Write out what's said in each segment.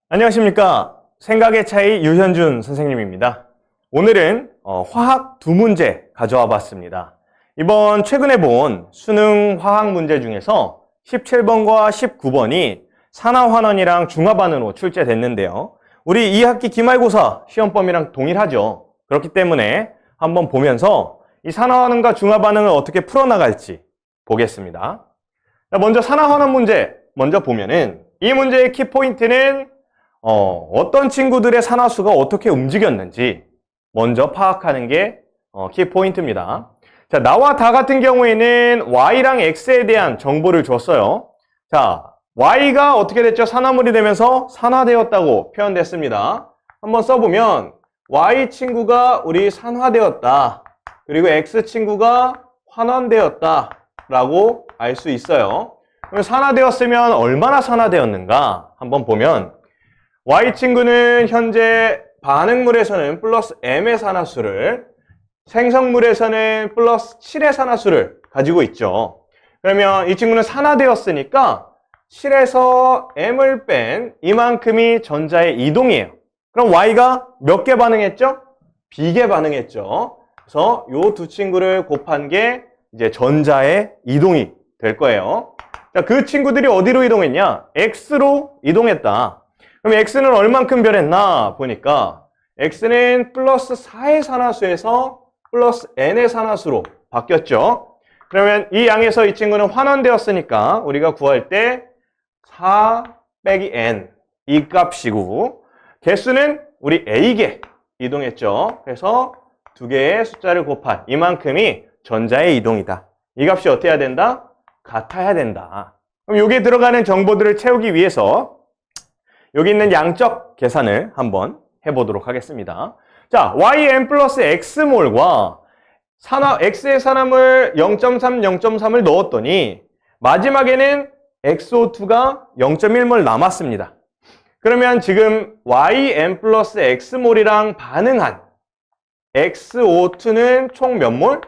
안녕하십니까. 생각의 차이 유현준 선생님입니다. 오늘은 화학 두 문제 가져와 봤습니다. 이번 최근에 본 수능 화학 문제 중에서 17번과 19번이 산화환원이랑 중화반응으로 출제됐는데요. 우리 2학기 기말고사 시험범위랑 동일하죠. 그렇기 때문에 한번 보면서 이 산화환원과 중화반응을 어떻게 풀어나갈지 보겠습니다. 먼저 산화환원 문제 먼저 보면은 이 문제의 키포인트는 어떤 친구들의 산화수가 어떻게 움직였는지 먼저 파악하는 게 키포인트입니다. 자, 나와 다 같은 경우에는 Y랑 X에 대한 정보를 줬어요. 자, Y가 어떻게 됐죠? 산화물이 되면서 산화되었다고 표현됐습니다. 한번 써보면 Y 친구가 우리 산화되었다. 그리고 X 친구가 환원되었다 라고 알 수 있어요. 그럼 산화되었으면 얼마나 산화되었는가 한번 보면 Y 친구는 현재 반응물에서는 플러스 M의 산화수를, 생성물에서는 플러스 7의 산화수를 가지고 있죠. 그러면 이 친구는 산화되었으니까 7에서 M을 뺀 이만큼이 전자의 이동이에요. 그럼 Y가 몇 개 반응했죠? B개 반응했죠. 그래서 이 두 친구를 곱한 게 이제 전자의 이동이 될 거예요. 자, 그 친구들이 어디로 이동했냐? X로 이동했다. 그럼 X는 얼만큼 변했나 보니까 X는 플러스 4의 산화수에서 플러스 N의 산화수로 바뀌었죠. 그러면 이 양에서 이 친구는 환원되었으니까 우리가 구할 때 4 빼기 N 이 값이고, 개수는 우리 A개 이동했죠. 그래서 두 개의 숫자를 곱한 이만큼이 전자의 이동이다. 이 값이 어떻게 해야 된다? 같아야 된다. 그럼 여기에 들어가는 정보들을 채우기 위해서 여기 있는 양적 계산을 한번 해보도록 하겠습니다. 자, YN 플러스 X몰과 X의 산화물 0.3, 0.3을 넣었더니 마지막에는 XO2가 0.1몰 남았습니다. 그러면 지금 YN 플러스 X몰이랑 반응한 XO2는 총 몇 몰?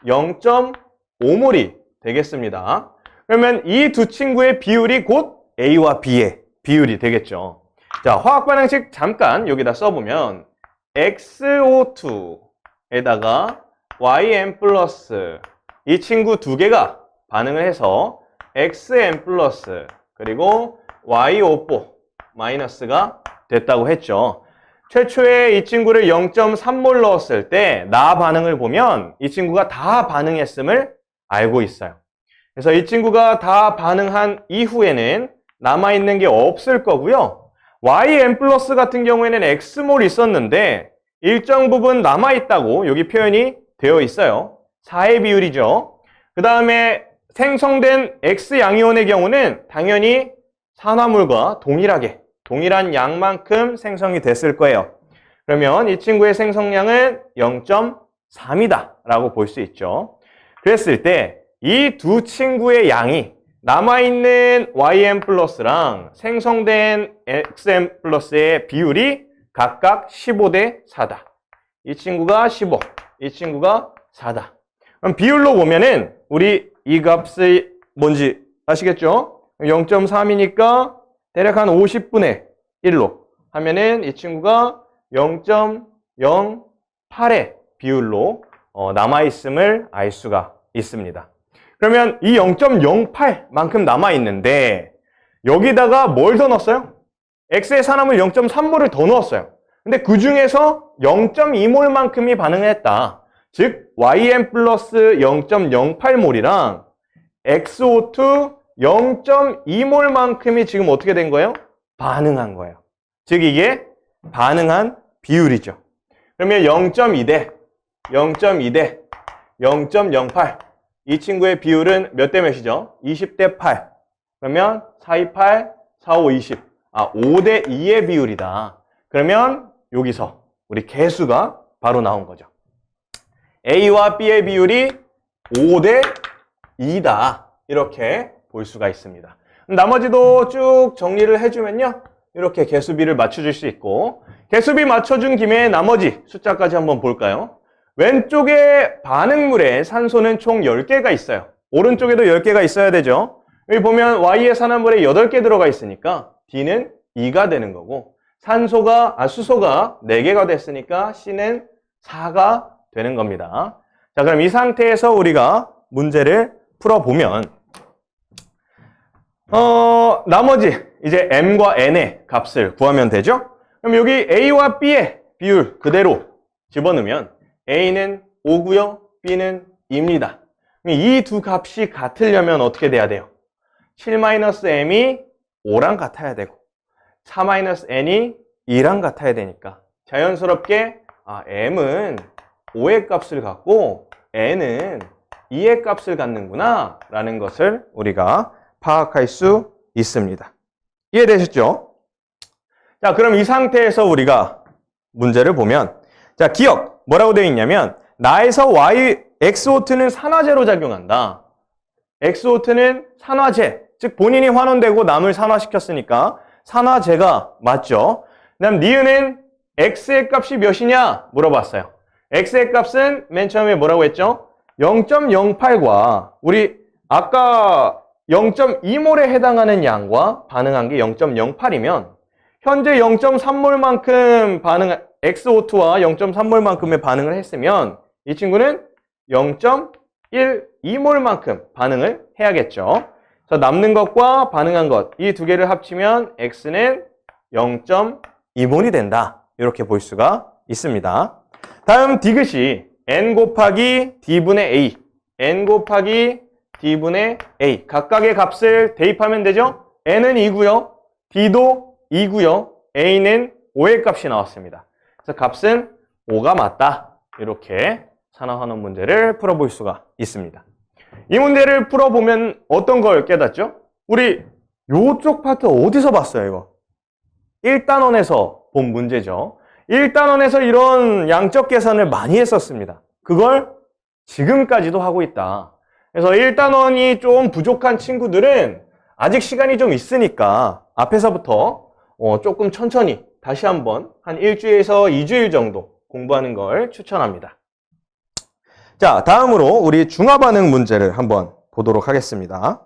0.5몰이 되겠습니다. 그러면 이 두 친구의 비율이 곧 A와 B의 비율이 되겠죠. 자, 화학 반응식 잠깐 여기다 써보면 XO2에다가 YN 플러스 이 친구 두 개가 반응을 해서 XN 플러스 그리고 YO4 마이너스가 됐다고 했죠. 최초에 이 친구를 0.3몰 넣었을 때 나 반응을 보면 이 친구가 다 반응했음을 알고 있어요. 그래서 이 친구가 다 반응한 이후에는 남아있는 게 없을 거고요. YN 플러스 같은 경우에는 X몰 있었는데 일정 부분 남아있다고 여기 표현이 되어 있어요. 4의 비율이죠. 그 다음에 생성된 X양이온의 경우는 당연히 산화물과 동일한 양만큼 생성이 됐을 거예요. 그러면 이 친구의 생성량은 0.3이다 라고 볼 수 있죠. 그랬을 때 이 두 친구의 양이 남아있는 YN 플러스랑 생성된 XN 플러스의 비율이 각각 15대 4다. 이 친구가 15, 이 친구가 4다. 그럼 비율로 보면은 우리 이 값이 뭔지 아시겠죠? 0.3이니까 대략 한 50분의 1로 하면은 이 친구가 0.08의 비율로 남아있음을 알 수가 있습니다. 그러면 이 0.08만큼 남아있는데 여기다가 뭘 더 넣었어요? X의 산화물 0.3몰을 더 넣었어요. 근데 그 중에서 0.2몰만큼이 반응을 했다. 즉 YN 플러스 0.08몰이랑 XO2 0.2몰만큼이 지금 어떻게 된 거예요? 반응한 거예요. 즉 이게 반응한 비율이죠. 그러면 0.2대 0.2대 0.08 이 친구의 비율은 몇 대 몇이죠? 20대 8. 그러면 428, 45, 20. 5대 2의 비율이다. 그러면 여기서 우리 개수가 바로 나온 거죠. A와 B의 비율이 5대 2다. 이렇게 볼 수가 있습니다. 나머지도 쭉 정리를 해주면요. 이렇게 개수비를 맞춰줄 수 있고, 개수비 맞춰준 김에 나머지 숫자까지 한번 볼까요? 왼쪽에 반응물에 산소는 총 10개가 있어요. 오른쪽에도 10개가 있어야 되죠. 여기 보면 Y의 산화물에 8개 들어가 있으니까 D는 2가 되는 거고, 수소가 4개가 됐으니까 C는 4가 되는 겁니다. 자, 그럼 이 상태에서 우리가 문제를 풀어보면, 나머지 이제 M과 N의 값을 구하면 되죠? 그럼 여기 A와 B의 비율 그대로 집어넣으면 A는 5고요, B는 2입니다. 이 두 값이 같으려면 어떻게 돼야 돼요? 7-M이 5랑 같아야 되고 4-N이 2랑 같아야 되니까 자연스럽게 M은 5의 값을 갖고 N은 2의 값을 갖는구나 라는 것을 우리가 파악할 수 있습니다. 이해되셨죠? 자, 그럼 이 상태에서 우리가 문제를 보면, 자, 기억 뭐라고 되어 있냐면 나에서 X호트는 산화제로 작용한다. X호트는 산화제, 즉 본인이 환원되고 남을 산화시켰으니까 산화제가 맞죠. 그다음 니은은 X의 값이 몇이냐 물어봤어요. X의 값은 맨 처음에 뭐라고 했죠? 0.08과 우리 아까 0.2몰에 해당하는 양과 반응한 게 0.08이면 현재 0.3몰만큼 XO2와 0.3몰만큼의 반응을 했으면 이 친구는 0.12몰만큼 반응을 해야겠죠. 그래서 남는 것과 반응한 것, 이 두 개를 합치면 X는 0.2몰이 된다. 이렇게 볼 수가 있습니다. 다음 디귿이 N 곱하기 D분의 A, N 곱하기 D분의 A. 각각의 값을 대입하면 되죠? N은 2고요. D도 2고요. A는 5의 값이 나왔습니다. 그래서 값은 5가 맞다. 이렇게 산화환원 문제를 풀어볼 수가 있습니다. 이 문제를 풀어보면 어떤 걸 깨닫죠? 우리 요쪽 파트 어디서 봤어요, 이거? 1단원에서 본 문제죠. 1단원에서 이런 양적 계산을 많이 했었습니다. 그걸 지금까지도 하고 있다. 그래서 1단원이 좀 부족한 친구들은 아직 시간이 좀 있으니까 앞에서부터 조금 천천히 다시 한번 한 일주일에서 2주일 정도 공부하는 걸 추천합니다. 자, 다음으로 우리 중화반응 문제를 한번 보도록 하겠습니다.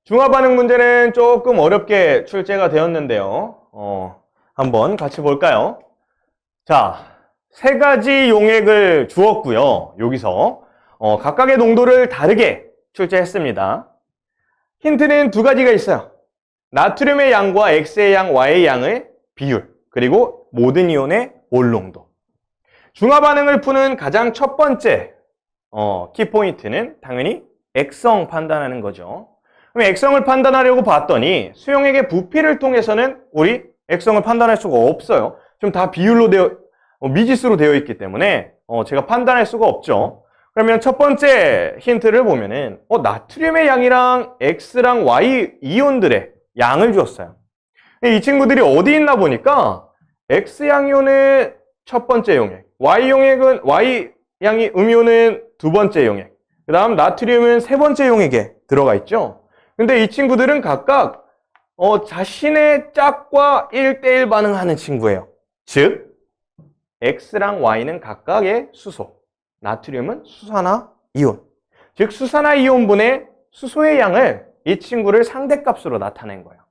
중화반응 문제는 조금 어렵게 출제가 되었는데요. 한번 같이 볼까요? 자, 세 가지 용액을 주었고요. 여기서 각각의 농도를 다르게 출제했습니다. 힌트는 두 가지가 있어요. 나트륨의 양과 X의 양, Y의 양의 비율, 그리고 모든 이온의 몰 농도. 중화반응을 푸는 가장 첫 번째 키포인트는 당연히 액성 판단하는 거죠. 그럼 액성을 판단하려고 봤더니 수용액의 부피를 통해서는 우리 액성을 판단할 수가 없어요. 좀 다 비율로 미지수로 되어 있기 때문에 제가 판단할 수가 없죠. 그러면 첫 번째 힌트를 보면은 나트륨의 양이랑 X랑 Y 이온들의 양을 주었어요. 이 친구들이 어디 있나 보니까 X양 이온은 첫 번째 용액, Y 양이 음이온은 두 번째 용액, 그 다음 나트륨은 세 번째 용액에 들어가 있죠. 근데 이 친구들은 각각 자신의 짝과 1대1 반응하는 친구예요. 즉 X랑 Y는 각각의 수소, 나트륨은 수산화 이온. 즉 수산화 이온분의 수소의 양을 이 친구를 상대값으로 나타낸 거예요.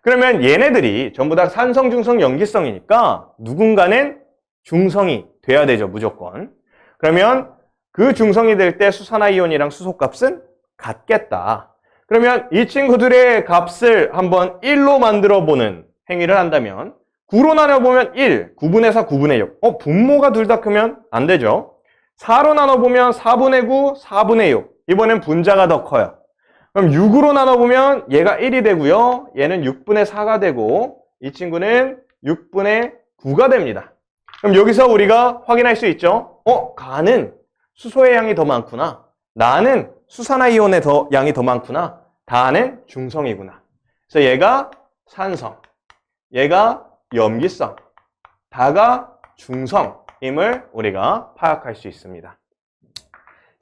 그러면 얘네들이 전부 다 산성, 중성, 염기성이니까 누군가는 중성이 돼야 되죠, 무조건. 그러면 그 중성이 될 때 수산화 이온이랑 수소값은 같겠다. 그러면 이 친구들의 값을 한번 1로 만들어 보는 행위를 한다면 9로 나눠보면 1, 9분의 4, 9분의 6. 분모가 둘 다 크면 안 되죠. 4로 나눠보면 4분의 9, 4분의 6. 이번엔 분자가 더 커요. 그럼 6으로 나눠보면 얘가 1이 되고요. 얘는 6분의 4가 되고 이 친구는 6분의 9가 됩니다. 그럼 여기서 우리가 확인할 수 있죠. 가는 수소의 양이 더 많구나. 나는 수산화 이온의 양이 더 많구나. 다는 중성이구나. 그래서 얘가 산성, 얘가 염기성, 다가 중성임을 우리가 파악할 수 있습니다.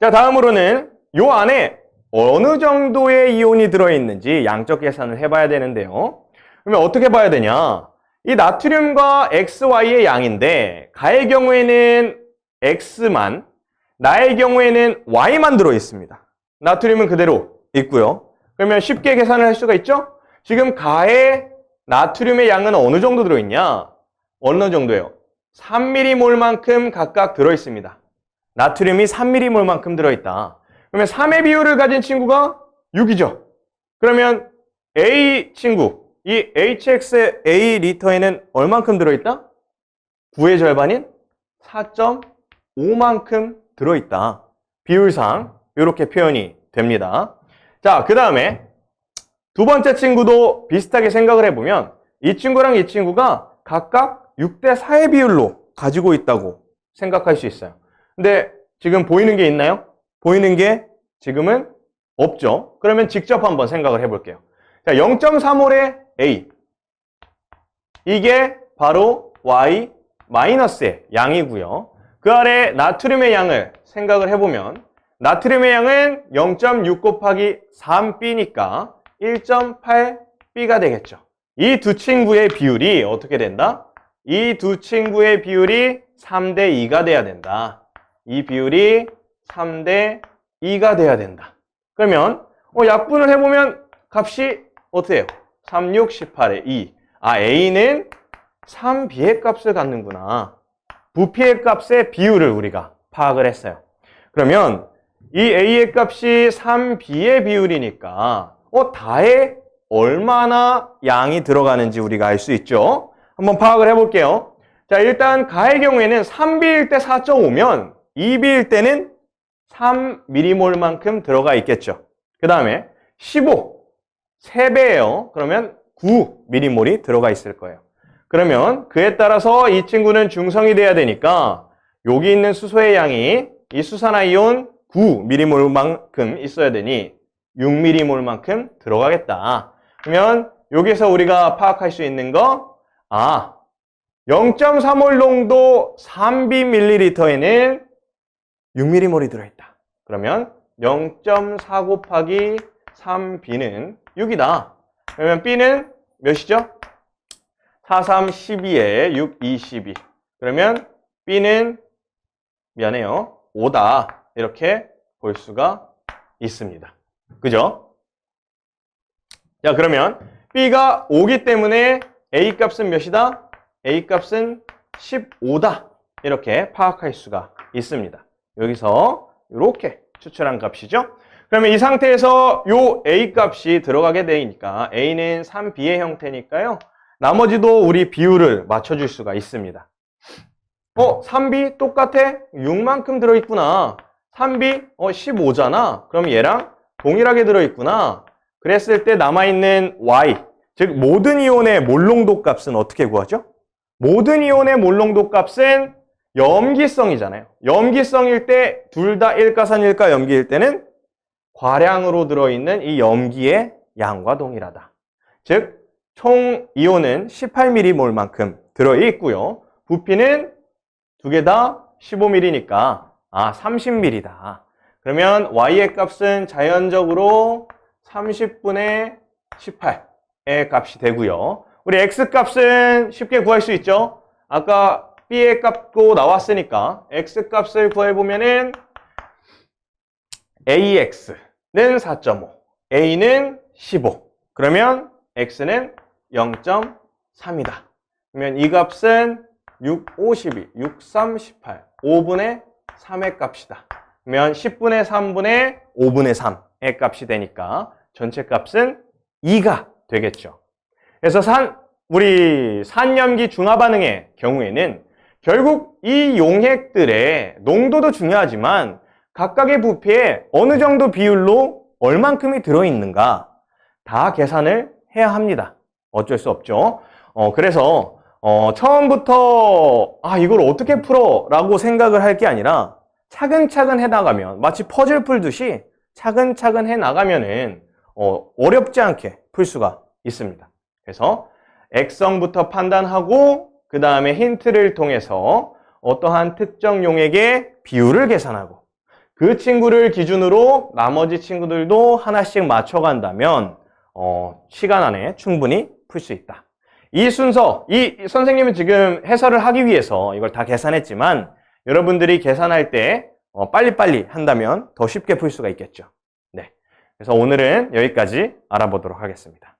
자, 다음으로는 요 안에 어느 정도의 이온이 들어있는지 양적 계산을 해봐야 되는데요. 그러면 어떻게 봐야 되냐? 이 나트륨과 XY의 양인데 가의 경우에는 X만, 나의 경우에는 Y만 들어있습니다. 나트륨은 그대로 있고요. 그러면 쉽게 계산을 할 수가 있죠? 지금 가에 나트륨의 양은 어느 정도 들어있냐? 어느 정도예요? 3mm몰만큼 각각 들어있습니다. 나트륨이 3mm몰만큼 들어있다. 그러면 3의 비율을 가진 친구가 6이죠. 그러면 A 친구, 이 HXA 리터에는 얼만큼 들어있다? 9의 절반인 4.5만큼 들어있다. 비율상 이렇게 표현이 됩니다. 자, 그 다음에 두 번째 친구도 비슷하게 생각을 해보면 이 친구랑 이 친구가 각각 6대 4의 비율로 가지고 있다고 생각할 수 있어요. 근데 지금 보이는 게 있나요? 보이는 게 지금은 없죠. 그러면 직접 한번 생각을 해볼게요. 자, 0.3몰의 A. 이게 바로 Y 마이너스의 양이고요. 그 아래 나트륨의 양을 생각을 해보면 나트륨의 양은 0.6 곱하기 3B니까 1.8B가 되겠죠. 이 두 친구의 비율이 어떻게 된다? 이 두 친구의 비율이 3대 2가 돼야 된다. 이 비율이 3대 2가 돼야 된다. 그러면 약분을 해보면 값이 어떻게 해요? 3, 6, 18의 2. 아, A는 3B의 값을 갖는구나. 부피의 값의 비율을 우리가 파악을 했어요. 그러면 이 A의 값이 3B의 비율이니까 다에 얼마나 양이 들어가는지 우리가 알 수 있죠. 한번 파악을 해볼게요. 자, 일단 가의 경우에는 3B일 때 4.5면 2B일 때는 3mm몰만큼 들어가 있겠죠. 그 다음에 15, 3배예요. 그러면 9mm몰이 들어가 있을 거예요. 그러면 그에 따라서 이 친구는 중성이 돼야 되니까 여기 있는 수소의 양이 이 수산화이온 9mm몰만큼 있어야 되니 6mm몰만큼 들어가겠다. 그러면 여기서 우리가 파악할 수 있는 거 0.3몰 농도 3Bml에는 6mm몰이 들어있다. 그러면 0.4 곱하기 3B는 6이다. 그러면 B는 몇이죠? 4, 3, 12에 6, 2, 12. 그러면 B는 미안해요. 5다. 이렇게 볼 수가 있습니다. 그죠? 자, 그러면 B가 5기 때문에 A 값은 몇이다? A 값은 15다. 이렇게 파악할 수가 있습니다. 여기서 이렇게 추출한 값이죠. 그러면 이 상태에서 요 A 값이 들어가게 되니까 A는 3B의 형태니까요. 나머지도 우리 비율을 맞춰줄 수가 있습니다. 3B 똑같아? 6만큼 들어있구나. 3B 15잖아. 그럼 얘랑 동일하게 들어있구나. 그랬을 때 남아있는 Y, 즉 모든 이온의 몰농도 값은 어떻게 구하죠? 모든 이온의 몰농도 값은 염기성이잖아요. 염기성일 때 둘 다 일가산일가 염기일 때는 과량으로 들어있는 이 염기의 양과 동일하다. 즉 총 이온은 18mm몰만큼 들어있고요. 부피는 두 개 다 15mm니까 30mm다. 그러면 Y의 값은 자연적으로 30분의 18의 값이 되고요. 우리 X 값은 쉽게 구할 수 있죠. 아까 B의 값도 나왔으니까 X 값을 구해보면은 AX는 4.5, A는 15. 그러면 X는 0.3이다. 그러면 이 값은 6, 52, 6, 3, 18, 5분의 3의 값이다. 그러면 10분의 3분의 5분의 3의 값이 되니까 전체 값은 2가 되겠죠. 그래서 우리 산염기 중화 반응의 경우에는 결국 이 용액들의 농도도 중요하지만 각각의 부피에 어느 정도 비율로 얼만큼이 들어있는가 다 계산을 해야 합니다. 어쩔 수 없죠. 그래서 처음부터 이걸 어떻게 풀어? 라고 생각을 할 게 아니라 차근차근 해나가면 마치 퍼즐 풀듯이 차근차근 해나가면은 어렵지 않게 풀 수가 있습니다. 그래서 액성부터 판단하고 그 다음에 힌트를 통해서 어떠한 특정 용액의 비율을 계산하고 그 친구를 기준으로 나머지 친구들도 하나씩 맞춰간다면 시간 안에 충분히 풀 수 있다. 이 순서, 이 선생님은 지금 해설을 하기 위해서 이걸 다 계산했지만 여러분들이 계산할 때 빨리빨리 한다면 더 쉽게 풀 수가 있겠죠. 네. 그래서 오늘은 여기까지 알아보도록 하겠습니다.